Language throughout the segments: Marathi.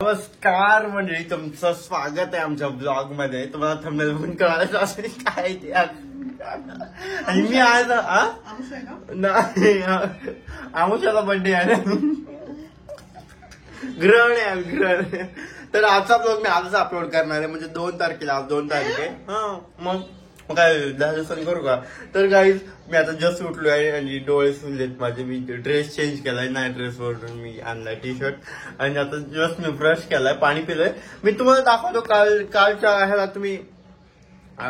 नमस्कार मंडळी, तुमचं स्वागत आहे आमच्या ब्लॉग मध्ये. तुम्हाला थंबनेल बघून कळालं असेल काय ते. आणि मी आज नाही, आमुषाचा बर्थडे आहे ना, ग्रहण आहे ग्रहण. तर आजचा ब्लॉग मी आजच अपलोड करणार आहे, म्हणजे 2 तारखेला. आज 2 तारीख आहे. मग काय 10 दिवसांनी करू का? तर गाईज मी आता जस्ट उठलो आहे आणि डोळे सुजलेत माझे. मी ड्रेस चेंज केलाय, नाईट ड्रेस वरून मी आणलाय टी-शर्ट. आणि आता जस्ट मी ब्रश केलाय, पाणी पिलंय. मी तुम्हाला दाखवतो कालच्या ह्याला तुम्ही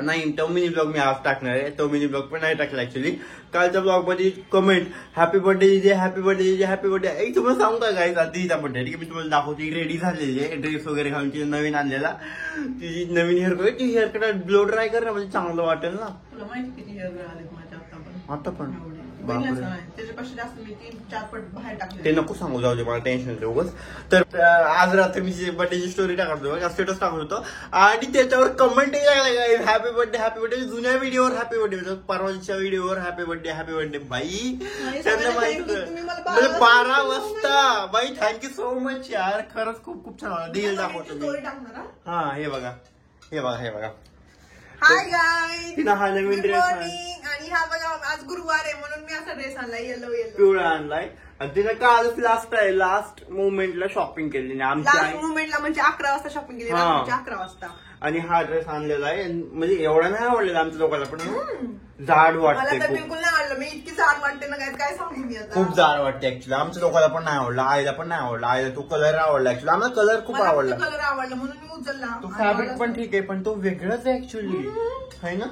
नाही, तो मिनी ब्लॉग मी आज टाकणार आहे. तो मिनी ब्लॉग पण नाही टाकला ऍक्च्युली. कालच्या ब्लॉग मध्ये कमेंट हॅपी बर्थडे जे, हॅपी बर्थडे जे, हॅपी बर्थडे. तुम्हाला सांगू का गाईज, आता तिचा बर्थडे ठीक आहे. मी तुम्हाला दाखवते. रेडी झालेली आहे, ड्रेस वगैरे घालून तिने नवीन आणलेला. तिची नवीन हेअरकट, ती हेअरकट ब्लो ड्राय कर ना, म्हणजे चांगलं वाटेल ना. तुला माहिती किती हेअर आले माझ्या आता पण त्याच्यापेक्षा जास्त मी 3-4 पट बाहेर टाकले. ते नको सांगू, जाऊ दे, मला टेन्शन येते उगाच. तर आज रात्री मी बर्थडेची स्टोरी टाकत होतो, स्टेटस टाकत होतो आणि त्याच्यावर comment happy birthday happy birthday. जुन्या व्हिडिओवर हॅपी बर्थडे, परवाच्या व्हिडिओवर हॅपी बर्थडे बाई. त्यांना माहिती म्हणजे 12 वाजता. बाई थँक्यू सो मच यार, खरंच खूप खूप छान वाटलं. डील दाखवतो मी. हा हे बघा, हे बघा, हे बघा. हाय गाईज, हा नवीन ड्रेस आणि हा बघा आज गुरुवार आहे म्हणून मी असा ड्रेस आणलाय, येलो पिवळा आणलाय. तिने कालच लास्ट मोमेंटला शॉपिंग केली. लास्ट मोमेंटला म्हणजे 11 वाजता शॉपिंग केली, 11 वाजता. आणि हा ड्रेस आणलेला आहे, म्हणजे एवढा नाही आवडलेला आमच्या लोकांना, पण जाड वाटते. मला तर बिलकुल नाही आवडलं. मी इतकी जाड वाटते ना, काय सांगू मी आता. खूप जाड वाटते ऍक्च्युली. आमच्या लोकांना पण नाही आवडला, आईला पण नाही आवडला. आईला तो कलर आवडला ऍक्च्युली. आम्हाला कलर खूप आवडला. कलर आवडला म्हणून मी उचलला. तो फॅब्रिक पण ठीक आहे, पण तो वेगळाच आहे ऍक्च्युली, है ना.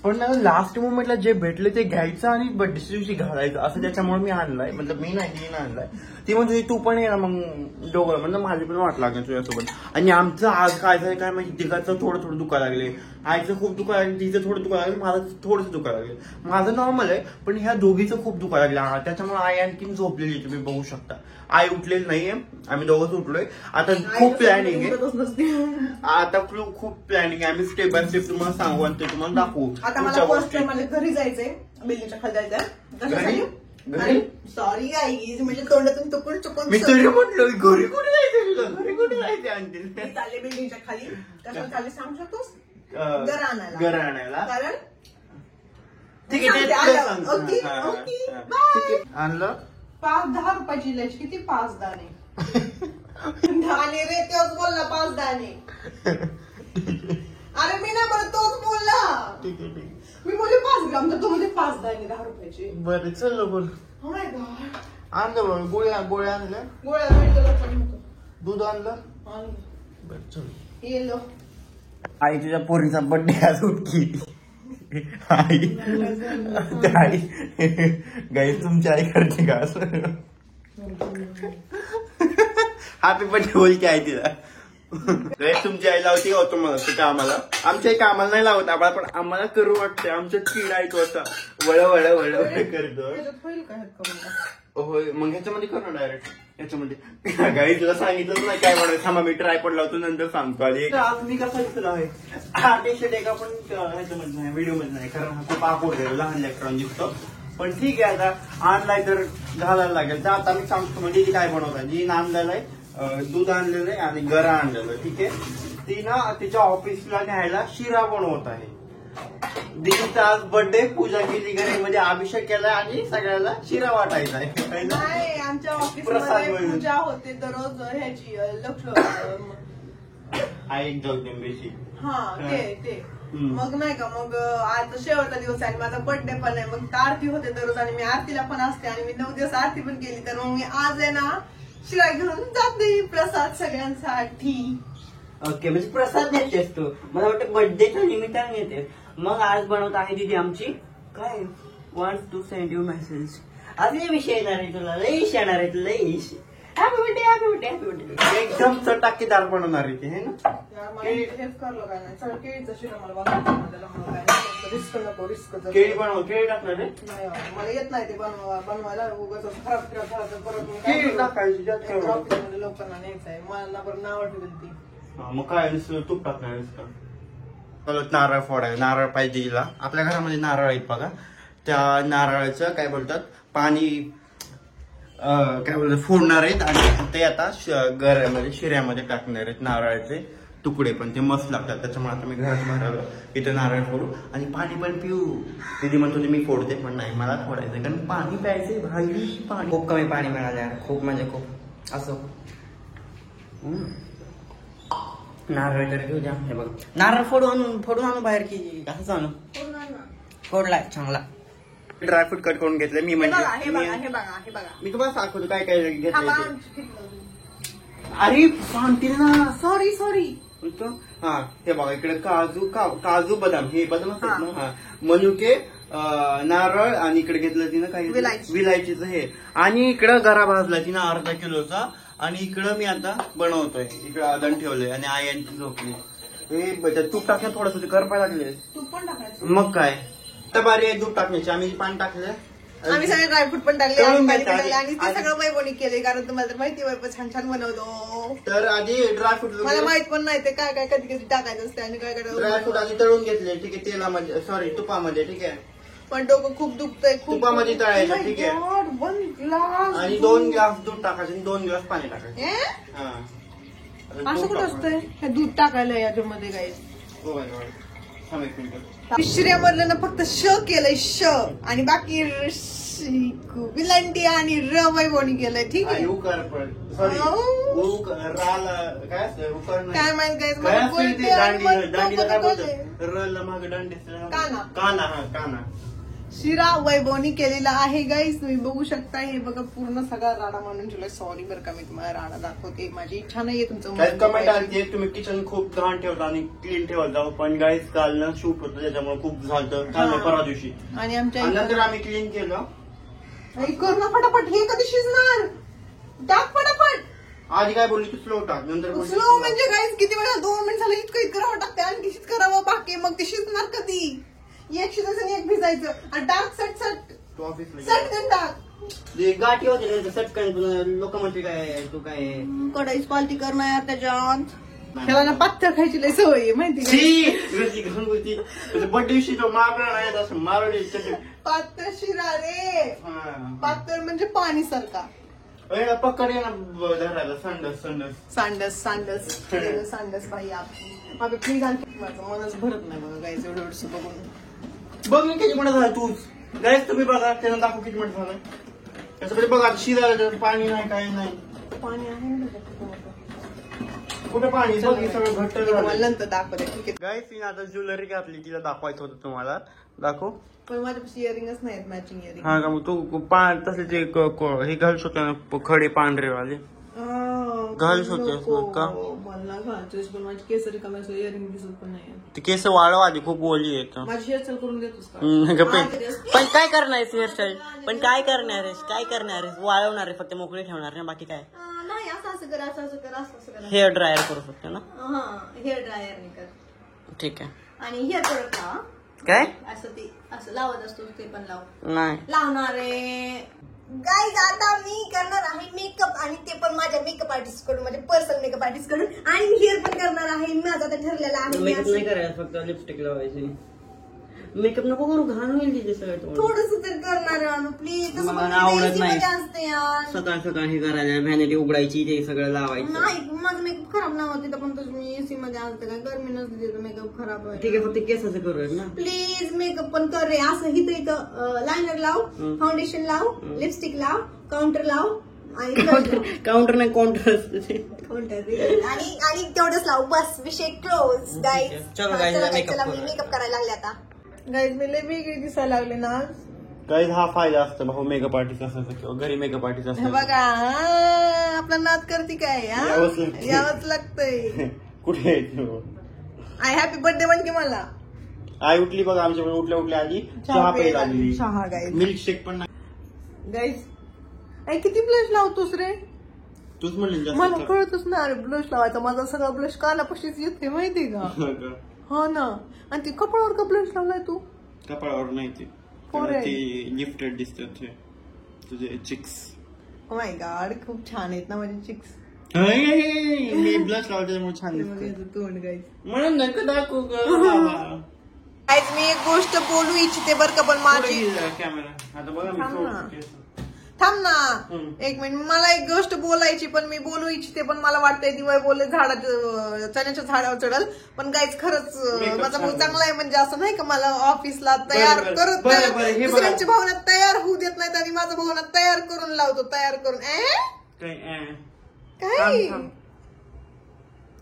पण लास्ट मोमेंटला जे भेटले ते घ्यायचं आणि बर्थडेच्या दिवशी घालायचं असं, त्याच्यामुळे मी आणलाय. म्हणजे मी नाही, तिने आणलाय. ती म्हणजे तू पण ये ना मग दोघं, म्हणजे माझी पण वाट लागेल तुझ्यासोबत. आणि आमचं आज काय झालं काय माहिती, तिघाचं थोडं दुखायला लागले. आईचं खूप दुखायला लागलं, तिचं थोडं दुखायला लागलं, माझं थोडंसं दुखायला लागलं. माझं नॉर्मल आहे, पण ह्या दोघीचं खूप दुखायला लागलं. त्याच्यामुळे आई आणखीन झोपलेली, तुम्ही बघू शकता. आई उठलेली नाहीये, आम्ही दोघंच उठलोय. आता खूप प्लॅनिंग आहे, आता खूप प्लॅनिंग आहे. आम्ही स्टेप बाय स्टेप तुम्हाला सांगू आणि ते तुम्हाला दाखवू. आता मला फर्स्ट टाइम मला घरी जायचंय, बिल्डिंगच्या खाली जायचंय. सॉरी गाईज, म्हणजे तोंडातून चुकून मी तरी म्हटलं घरी कुठे जायचं, घरी कुठे जायचं आणतील. चालले बिल्डिंगच्या खाली. कशाला चालले सांगू शकतोस? घर आणायला. कारण ठीक आहे, आणलं. 5-10 रुपयाची लस, किती 5 दाणे. दाणे रे, तोच बोलला 5 दाणे. अरे मी नाही बोलत, तोच बोलला. ठीक आहे, मी बोलले 5 ग्राम, तर तो म्हणजे 5 दाणे 10 रुपयाचे. बरं चल बोल. आणलं बघ, गोळ्या आणल्या, दूध आणलं. बरं चल. येलो आई तुझ्या पोरीचा बर्थडे आज उठकी. आई गाई तुमची आई करते का असं? हॅपी बर्थडे बोल की आई तिला. तुमची आई लावते का तुम्हाला ते कामाला? आमच्या आई कामाला नाही लावत आम्हाला, पण आम्हाला करू वाटते. आमच्या किडा आहे तो असा वळ करतो. होय, मग ह्याच्यामध्ये कर ना डायरेक्ट. ह्याच्यामध्ये गाई तुला सांगितलंच नाही काय म्हणत. थांबा मी ट्राय पण लावतो, नंतर सांगतो. आणि मी कसा दिसला आहे हा टी-शर्ट एका पण ह्याच्यामध्ये नाही, व्हिडिओ मध्ये नाही, कारण हा खूप आखोड आहे, लहान लेकरांना दिसतो. पण ठीक आहे, आता आणलाय तर घालायला लागेल. तर आता मी सांगतो म्हणजे काय बनवताय. जी आणलेलं आहे, दूध आणलेलं आहे आणि गरा आणलेलं आहे. ठीक आहे, ती ना तिच्या ऑफिसला न्यायला शिरा बनवत आहे. दीदीचा आज बर्थडे, पूजा केली घरी, म्हणजे अभिषेक केलाय आणि सगळ्याला शिरा वाटायचा आहे. नाही, आमच्या ऑफिसमध्ये पूजा होते दररोज ह्याची आई जगदंबेची. हा ते मग नाही का, मग आज शेवटचा दिवस आहे आणि माझा बर्थडे पण आहे. मग आरती होते दररोज आणि मी आरतीला पण असते आणि मी 9 दिवस आरती पण केली. तर मग मी आज आहे ना शिरा घेऊन जाते प्रसाद सगळ्यांसाठी. ओके, म्हणजे प्रसाद न्यायचे असतो. मला वाटतं बर्थडेच्या निमित्ताने येते. मग आज बनवत आहे दीदी आमची काय, wants to send you message. आज लई विषय येणार आहे तुला, लईश येणार आहे, लईश. Happy birthday happy birthday happy birthday. एकदम चटाकेदार बनवणार आहे ते, है ना. हेच करलो काय नाही, चल केळीचा शिरा मला बनवायचा. रिस्क नको, रिस्क. केळी बनव, केळी टाकणार आहे. मला येत नाही ते बनवायला. उगाच खराब परत केळी टाकायची लोकांना न्यायचं आहे. मला बरं नाव ठेवली ती. मग काय तूप टाकणार का? नारळ फोडाय, नारळ पाहिजे तिला. आपल्या घरामध्ये नारळ आहेत बघा. त्या नारळाचं काय बोलतात, पाणी काय बोलतो फोडणार आहेत आणि ते आता गऱ्यामध्ये शिऱ्यामध्ये टाकणार आहेत नारळाचे तुकडे. पण ते मस्त लागतात, त्याच्यामुळे आता मी घरात भरावं इथं नारळ फोडू आणि पाणी पण पिऊ. दीदी म्हणतो मी फोडते, पण नाही मला फोडायचं कारण पाणी प्यायचंय भाई. पाणी खूप कमी पाणी मिळालं यार, खूप म्हणजे खूप. असं नारळ तर घेऊ द्या. हे बघ नारळ फोडून आणू बाहेर की कसं आणू? फोडलाय चांगला. ड्रायफ्रूट कट करून घेतले मी. हे म्हणजे बघा हे बघा हे बघा हे बघा. मी तुम्हाला सांगतो काय काय हा, घेतलं बा- ते. अरे सांगतील ना. सॉरी हा हे बघा इकडे काजू बदाम, हे बदाम असतात हा. ना. हा मनुके, नारळ आणि इकडे घेतलं तिनं काय विलायची. विलायचीचं हे. आणि इकडं गरा भाजला तिनं अर्धा किलोचा. आणि इकडं मी आता बनवतोय, इकडं आदन ठेवलंय आणि आई यांची झोपली. हे तूप टाकलं थोडस करपाय लागले. तूप पण टाकायचं. मग काय तर बारी आहे दूध टाकण्याची. आम्ही पाणी टाकलं, आम्ही सगळे ड्रायफ्रूट पण टाकले तळून आणि पाणी घ्यायचं पण टाकले आणि ते आधी. सगळं वैभवनी केले, कारण तुम्हाला तर माहिती वैभव छान छान बनवतो. तर आधी ड्रायफ्रूट मला माहित पण नाही ते काय काय कधी कधी टाकायचं असते आणि काय ड्रायफ्रूट आधी तळून घेतले, ठीक आहे, तेलामध्ये सॉरी तुपामध्ये, ठीक आहे. पण डोकं खूप दुखतंय खूप. तुपामध्ये तळायचं, ठीक आहे. 1 ग्लास आणि 2 ग्लास दूध टाकायचं आणि 2 ग्लास पाणी टाकायचं. हा असं कुठं असतंय हे दूध टाकायला याच्यामध्ये काय? शिऱ्यामधलं ना फक्त श केलंय श आणि बाकी विलांटी आणि र वैभवनी केलंय, ठीक आहे. सॉरी आऊ. काय असतं उकर नाही. काय माहित काय काय असतं ते दांडीला काय बोलते. बोलतात रला मागे दांडी काना. काना. हा काना. शिरा वैभवनी केलेला आहे गाईस, तुम्ही बघू शकता. हे बघा पूर्ण सगळा राडा म्हणून तुला सॉरी बरं का, मी तुम्हाला राडा दाखवते. माझी इच्छा नाहीये तुमचं काय कमेंट आली तुम्ही किचन खूप घाण ठेवता आणि क्लीन ठेवता, पण गाईस काल ना शूट होतं त्याच्यामुळे खूप झालं काल नाही, परवा दिवशी. आणि आमच्या आणि नंतर आम्ही क्लीन केलं. कर ना फटाफट, हे कधी शिजणार? टाक फटाफट. आधी काय बोलली तू स्लो टाक, नंतर बोलली स्लो slow. म्हणजे गाईस किती वेळा 2 मिनिट झालं इतकं करावं टाकते आणि कितीच करावं बाकी, मग ते शिजणार कधी? एक शिजायचं आणि एक भिजायचं आणि टाक सट तू ऑफिसला सटकन टाक. ते गाठी होते सटकन. लोक म्हणते काय तू काय कढईच पालती करणार यार त्याच्यात. त्याला ना पातळ खायची लय सवय आहे, माहिती का? बर्थडे दिवशी तो मारणार नाही असं मारवली. पातळ शिरा रे. पातळ म्हणजे पाणी सारखा. पकड ये ना धरायला सांडस बाई आपली प्लीज. आणखी माझं मनच भरत नाही बघा गाईच एवढं एवढं बघून. बघ मी किती म्हणत झालं तूच गाईस, तुम्ही बघा त्यानं दाखव किती म्हणत झालं. त्याच्याकडे बघा शिजायला पाणी नाही काही नाही. पाणी आहे ना त्याच्यात. कुठे पाणी बघ हे सगळं घट्ट तुम्हाला नंतर दाखवते, ठीक आहे. गाईस तिने आता ज्वेलरी घातली, तिला दाखवायचं होतं तुम्हाला. दाखव. पण माझ्यापाशी इयरिंगच नाहीत मॅचिंग इयरिंग. हा का मग तू तसले ते हे घालू शकतो ना खडे पांढरे वाले. घालू शकतेस ना का? मला घालतोस पण माझी केसरी कमी असं इयरिंग दिसत पण नाही. ते केस वाळव आधी खूप ओली येत. माझी हेअरस्टाईल करून देतोस का? पण काय करणार आहेस हेअरस्टाईल? पण काय करणार आहेस? वाळवणार आहे फक्त, मोकळे ठेवणार ना, बाकी काय? नाही असं कर असं कर. हेअर ड्रायर करू शकतो ना. हेअर ड्रायर नाही कर. ठीक आहे. आणि हेअर प्रोडक्ट लाव. काय असं ते असं लावत असतो ते पण लाव. नाही लावणार आहे. गाईज आता मी करणार आहे मेकअप आणि ते पण माझ्या मेकअप आर्टिस्ट कडून, माझ्या पर्सनल मेकअप आर्टिस्ट कडून. आणि मी हेअर पण करणार आहे. माझं आता ठरलेलं आहे. मेकअप नाही करायचं, फक्त लिपस्टिक लावायची. मेकअप नको करू, घाण होईल तिथे सगळं. थोडस तर करणार आहे प्लीज. मला आवडत नाही. असते यार. सकाळ हे करायला व्हॅनिटी उघडायची, ते सगळं लावायचं. नाही माझं मेकअप खराब नाही होते, पण तसं मी एसी मध्ये असते काय गरमी नसते मेकअप खराब आहे. ठीक आहे, फक्त केसाचं करूया ना. प्लीज मेकअप पण कर रे. असं इथं लायनर लाव, फाउंडेशन लाव, लिपस्टिक लाव, काउंटर लाव आणि काउंटर नाही काउंटर असते. काउंटर आणि तेवढंच लाव, बस विषय क्लोज. गाईज चलो guys, makeup मी मेकअप करायला लागले आता. गाईज मी लय वेगळी दिसायला लागले ना. गाईस हा फायदा असतो भाऊ मेकअप आर्टिस्ट असायचा किंवा घरी मेकअप आर्टिस्ट हे असायचा. बघा आपला नाद करते काय यावंच लागतंय. कुठे आय हॅपी बर्थडे म्हण की मला. आई उठली बघा आमच्याकडे, उठल्या आधी चहा प्यायला आली. चहा गाईज. मिल्कशेक पण नाही. गाईज आई किती ब्लश लावतोस रे? तूच म्हणली मला कळतच ना अरे ब्लश लावायचा. माझा सगळा ब्लश कानापाशीच येते माहितीये का? हो ना. आणि ती कपाळावर का ब्लश लावलाय तू? कपाळावर नाही ते गिफ्टेड दिसतात तुझे चिक्स. ओ माय गॉड खूप छान आहेत ना माझे चिक्स. मी ब्लश लावते त्यामुळे छान दिसत तोंड गाईज. म्हणून नका दाखवू गाईज मी एक गोष्ट बोलू इच्छिते बरं का, पण माझी कॅमेरा आता बघा मी थांब ना हम्म. एक मिनिट, मला एक गोष्ट बोलायची पण मी बोलू इच्छिते, पण मला वाटतंय दिवाळी बोलले चण्याच्या झाडावर चढल. पण गाईच खरंच Makeup माझा भाऊ छान. चांगला आहे, म्हणजे असं नाही का मला ऑफिसला तयार बरं, करत बरं, बरं, हे बघा. दुसऱ्यांची भावना तयार होऊ देत नाहीत आणि माझा भावना तयार करून लावतो, तयार करून काय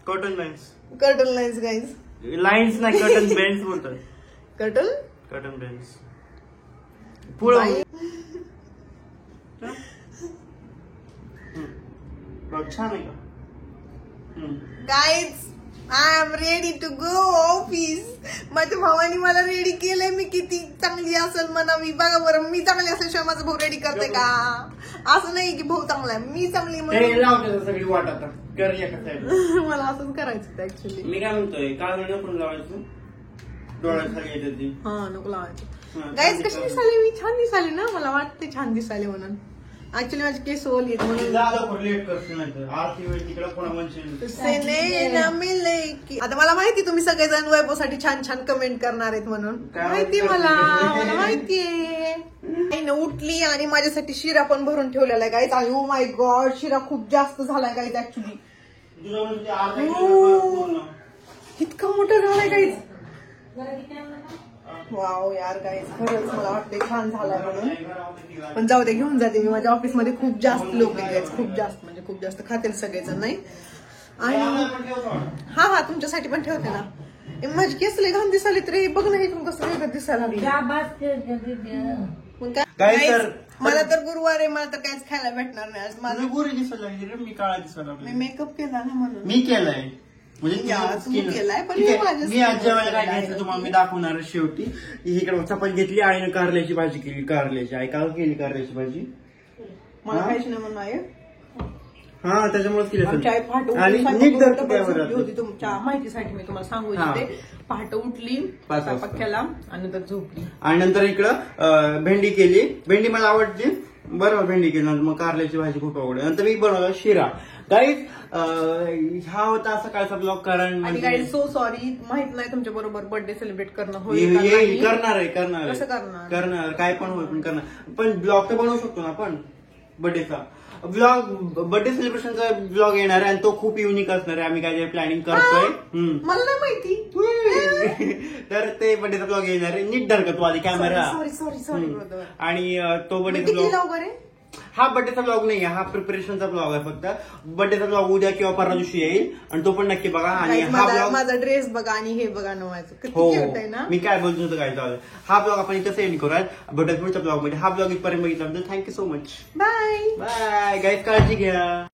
cotton lines, curtain lines guys, lines नाही कॉटन बेंड्स बोलतात. कर्टन कॉटन बेंड्स पुढं बघ, छान आहे का? Guys I am ready to go office. माझ्या भावाने मला रेडी केलंय, मी किती चांगली असेल म्हणावी. बघा बरं, मी चांगली असल्याशिवाय माझा भाऊ रेडी करते का? असं नाही की भाऊ चांगला आहे, मी चांगली हे म्हणून लावते सगळी वाट आता कर एका साईड. मला असंच करायचं ऍक्च्युली. मी काय म्हणतोय, काल पण लावायचं डोळ्याखाली येते ती. हा नको लावायचं. हा, गाईज कशी दिसाली मी? छान दिसाली ना? मला वाटते छान दिसाले म्हणून. ऍक्च्युली माझे केस ओली आहेत म्हणून. झालं लेट करते नाही तर आरती वेळ तिकडे कोणा म्हणशील. सेने न मिले की. आता मला माहिती तुम्ही सगळेजण वैभवसाठी छान छान कमेंट करणार आहेत म्हणून. काय माहिती करते? मला माहितीये. आई न उठली आणि माझ्यासाठी शिरा पण भरून ठेवलेला आहे गाईज. आणि ओ माय गॉड, शिरा खूप जास्त झालाय गाईज ऍक्च्युली. तुझं म्हणजे अर्धा किलो पूर्ण. इतका मोठा झालाय गाईज. वाव यार गाईज, खरंच मला वाटतंय छान झालाय म्हणून. पण जाऊ दे, घेऊन जाते मी. माझ्या ऑफिस मध्ये खूप जास्त लोक आहेत, खूप जास्त म्हणजे खूप जास्त खातील सगळेजण नाही. आणि हा हा तुमच्यासाठी पण ठेवते ना. माझी केस लय घाण दिसाली तरी बघ ना, इथून कसं वेगळं दिसायला लागलं. मग काय काय guys, तर- मला तर गुरुवार आहे, मला तर काहीच खायला भेटणार नाही आज. माझं माझं गोरी दिसायला लागली रे, मी काळा दिसायला मी लागली. मेकअप केला ना म्हणून. मी केलाय म्हणजे या, तुझं तुम्ही skin. केलाय, पण ठीक मी आहे. माझ्या मी आज skin जेवायला काय केलाय. घ्यायचं तुम्हाला मी दाखवणार आहे शेवटी. इकडे चपाती घेतली, आईनं कारल्याची भाजी केली. कारल्याची आई काल केली कारल्याची भाजी. मला हा? खायची नाही म्हणून आहे. हा त्याच्यामुळेच केली आमची आई असेल. पहाटे आणि उठून नीट स्वयंपाक धरतो करून त्यावर झोपली होती. आता. तुमच्या माहितीसाठी मी तुम्हाला सांगू हा. इच्छिते. पहाटे उठली, 5 स्वयंपाक वाजता. केला आणि नंतर झोपली. आणि नंतर इकडं भेंडी केली. भेंडी मला आवडते, बरोबर भेंडी केली. नंतर मग कारल्याची भाजी खूप आवडते. नंतर मी बनवला शिरा. गाईज हा होता सकाळचा ब्लॉग. कारण आणि म्हणजे काही सो सॉरी, माहित नाही तुमच्या बरोबर बर्थडे सेलिब्रेट करणं होईल का येईल, नाही. करणार आहे करणार आहे. कसं करणार? करणार काय पण होईल, पण करणार. पण ब्लॉग तर बनवू शकतो ना आपण बर्थडेचा ब्लॉग. बर्थडे सेलिब्रेशनचा ब्लॉग येणार आहे आणि तो खूप युनिक असणार आहे. आम्ही काय प्लॅनिंग करतोय. मला नाही माहिती. तर ते बर्थडेचा ब्लॉग येणार आहे. नीट धर का तू आधी कॅमेरा. Sorry sorry sorry. आणि तो बर्थडेचा किती ब्लॉग, लवकर आहे? हा बर्थडेचा ब्लॉग नाही आहे, हा प्रिपरेशनचा ब्लॉग आहे फक्त. बर्थडेचा ब्लॉग उद्या किंवा परवा दिवशी येईल आणि तो पण नक्की बघा. आणि Guys, हा ब्लॉग माझा ड्रेस बघा आणि हे बघा नवायचं किती हो क्यूट आहे ना. मी काय बोलतो होतो काय चालू. हा ब्लॉग आपण इथं सेंड करूयात. पुढच्या ब्लॉग मध्ये हा ब्लॉग इथपर्यंत बघितल्यानंतर thank you so much. Bye. Bye guys, काळजी घ्या.